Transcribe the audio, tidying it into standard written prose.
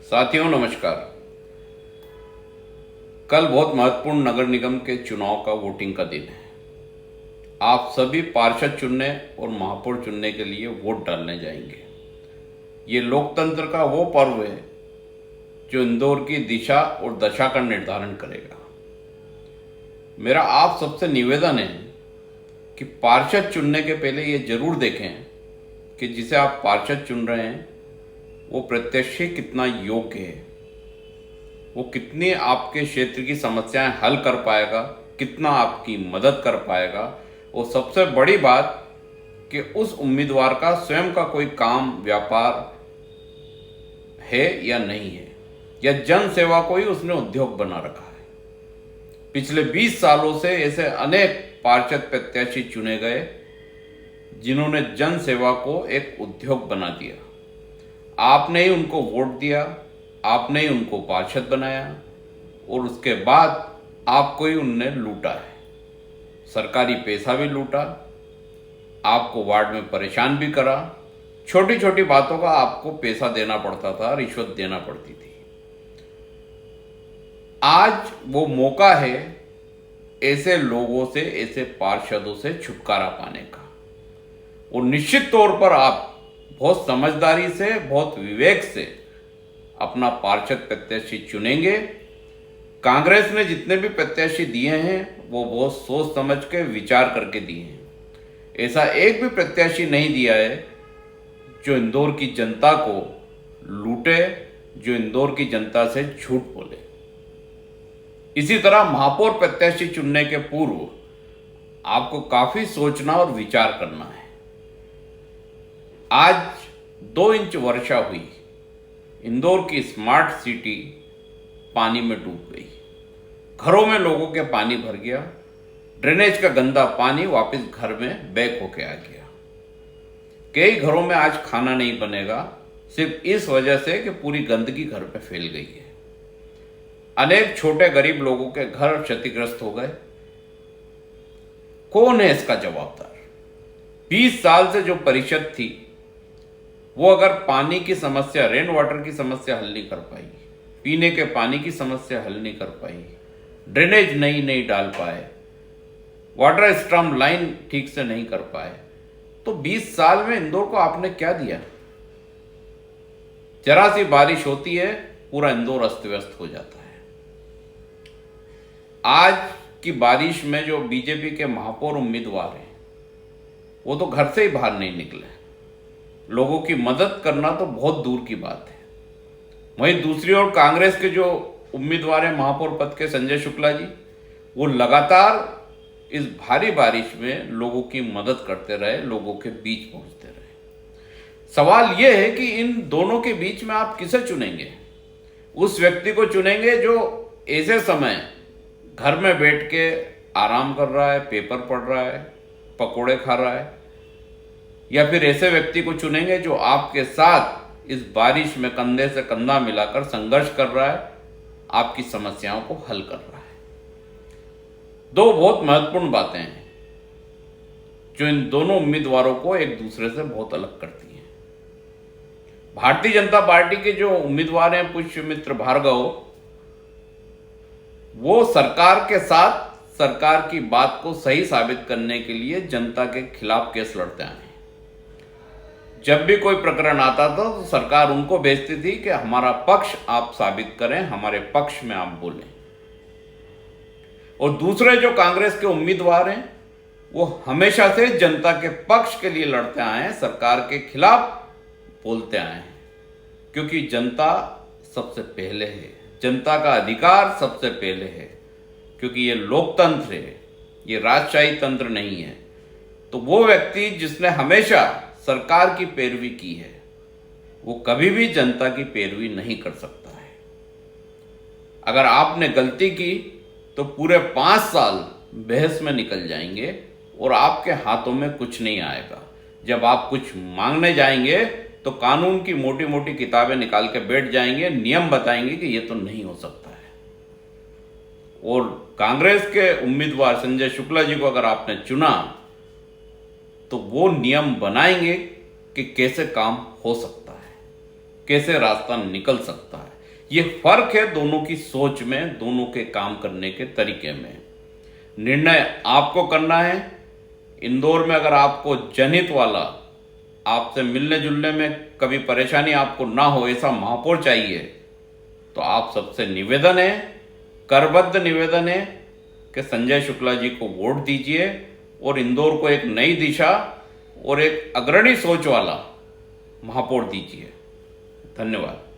साथियों नमस्कार। कल बहुत महत्वपूर्ण नगर निगम के चुनाव का वोटिंग का दिन है। आप सभी पार्षद चुनने और महापौर चुनने के लिए वोट डालने जाएंगे। ये लोकतंत्र का वो पर्व है जो इंदौर की दिशा और दशा का निर्धारण करेगा। मेरा आप सबसे निवेदन है कि पार्षद चुनने के पहले ये जरूर देखें कि जिसे आप पार्षद चुन रहे हैं वो प्रत्याशी कितना योग्य है, वो कितनी आपके क्षेत्र की समस्याएं हल कर पाएगा, कितना आपकी मदद कर पाएगा, और सबसे बड़ी बात कि उस उम्मीदवार का स्वयं का कोई काम व्यापार है या नहीं है, या जन सेवा को ही उसने उद्योग बना रखा है। पिछले 20 सालों से ऐसे अनेक पार्षद प्रत्याशी चुने गए जिन्होंने जन सेवा को एक उद्योग बना दिया। आपने ही उनको वोट दिया, आपने ही उनको पार्षद बनाया और उसके बाद आपको ही उनने लूटा है। सरकारी पैसा भी लूटा, आपको वार्ड में परेशान भी करा, छोटी छोटी बातों का आपको पैसा देना पड़ता था, रिश्वत देना पड़ती थी। आज वो मौका है ऐसे लोगों से, ऐसे पार्षदों से छुटकारा पाने का। और निश्चित तौर पर आप बहुत समझदारी से, बहुत विवेक से अपना पार्षद प्रत्याशी चुनेंगे। कांग्रेस ने जितने भी प्रत्याशी दिए हैं वो बहुत सोच समझ के विचार करके दिए हैं। ऐसा एक भी प्रत्याशी नहीं दिया है जो इंदौर की जनता को लूटे, जो इंदौर की जनता से झूठ बोले। इसी तरह महापौर प्रत्याशी चुनने के पूर्व आपको काफी सोचना और विचार करना है। आज 2 इंच वर्षा हुई, इंदौर की स्मार्ट सिटी पानी में डूब गई, घरों में लोगों के पानी भर गया, ड्रेनेज का गंदा पानी वापस घर में बैक होके आ गया। कई घरों में आज खाना नहीं बनेगा सिर्फ इस वजह से कि पूरी गंदगी घर पे फैल गई है। अनेक छोटे गरीब लोगों के घर क्षतिग्रस्त हो गए। कौन है इसका जवाबदार? 20 साल से जो परिषद थी वो अगर पानी की समस्या, रेन वाटर की समस्या हल नहीं कर पाई, पीने के पानी की समस्या हल नहीं कर पाई, ड्रेनेज नहीं डाल पाए, वाटर स्ट्रम लाइन ठीक से नहीं कर पाए, तो 20 साल में इंदौर को आपने क्या दिया? जरा सी बारिश होती है पूरा इंदौर अस्त व्यस्त हो जाता है। आज की बारिश में जो बीजेपी के महापौर उम्मीदवार हैं वो तो घर से ही बाहर नहीं निकले। लोगों की मदद करना तो बहुत दूर की बात है। वहीं दूसरी ओर कांग्रेस के जो उम्मीदवार हैं महापौर पद के, संजय शुक्ला जी, वो लगातार इस भारी बारिश में लोगों की मदद करते रहे, लोगों के बीच पहुंचते रहे। सवाल यह है कि इन दोनों के बीच में आप किसे चुनेंगे? उस व्यक्ति को चुनेंगे जो ऐसे समय घर में बैठ के आराम कर रहा है, पेपर पढ़ रहा है, पकोड़े खा रहा है, या फिर ऐसे व्यक्ति को चुनेंगे जो आपके साथ इस बारिश में कंधे से कंधा मिलाकर संघर्ष कर रहा है, आपकी समस्याओं को हल कर रहा है? 2 बहुत महत्वपूर्ण बातें हैं जो इन दोनों उम्मीदवारों को एक दूसरे से बहुत अलग करती हैं। भारतीय जनता पार्टी के जो उम्मीदवार हैं पुष्यमित्र भार्गव, वो सरकार के साथ सरकार की बात को सही साबित करने के लिए जनता के खिलाफ केस लड़ते आए हैं। जब भी कोई प्रकरण आता था तो सरकार उनको भेजती थी कि हमारा पक्ष आप साबित करें, हमारे पक्ष में आप बोलें। और दूसरे जो कांग्रेस के उम्मीदवार हैं वो हमेशा से जनता के पक्ष के लिए लड़ते आए हैं, सरकार के खिलाफ बोलते आए हैं, क्योंकि जनता सबसे पहले है, जनता का अधिकार सबसे पहले है, क्योंकि ये लोकतंत्र है, ये राजशाही तंत्र नहीं है। तो वो व्यक्ति जिसने हमेशा सरकार की पैरवी की है वो कभी भी जनता की पैरवी नहीं कर सकता है। अगर आपने गलती की तो पूरे 5 साल बहस में निकल जाएंगे और आपके हाथों में कुछ नहीं आएगा। जब आप कुछ मांगने जाएंगे तो कानून की मोटी मोटी किताबें निकाल के बैठ जाएंगे, नियम बताएंगे कि ये तो नहीं हो सकता है। और कांग्रेस के उम्मीदवार संजय शुक्ला जी को अगर आपने चुना तो वो नियम बनाएंगे कि कैसे काम हो सकता है, कैसे रास्ता निकल सकता है। ये फर्क है दोनों की सोच में, दोनों के काम करने के तरीके में। निर्णय आपको करना है। इंदौर में अगर आपको जनहित वाला, आपसे मिलने जुलने में कभी परेशानी आपको ना हो, ऐसा महापौर चाहिए, तो आप सबसे निवेदन है, करबद्ध निवेदन है कि संजय शुक्ला जी को वोट दीजिए और इंदौर को एक नई दिशा और एक अग्रणी सोच वाला महापौर दीजिए। धन्यवाद।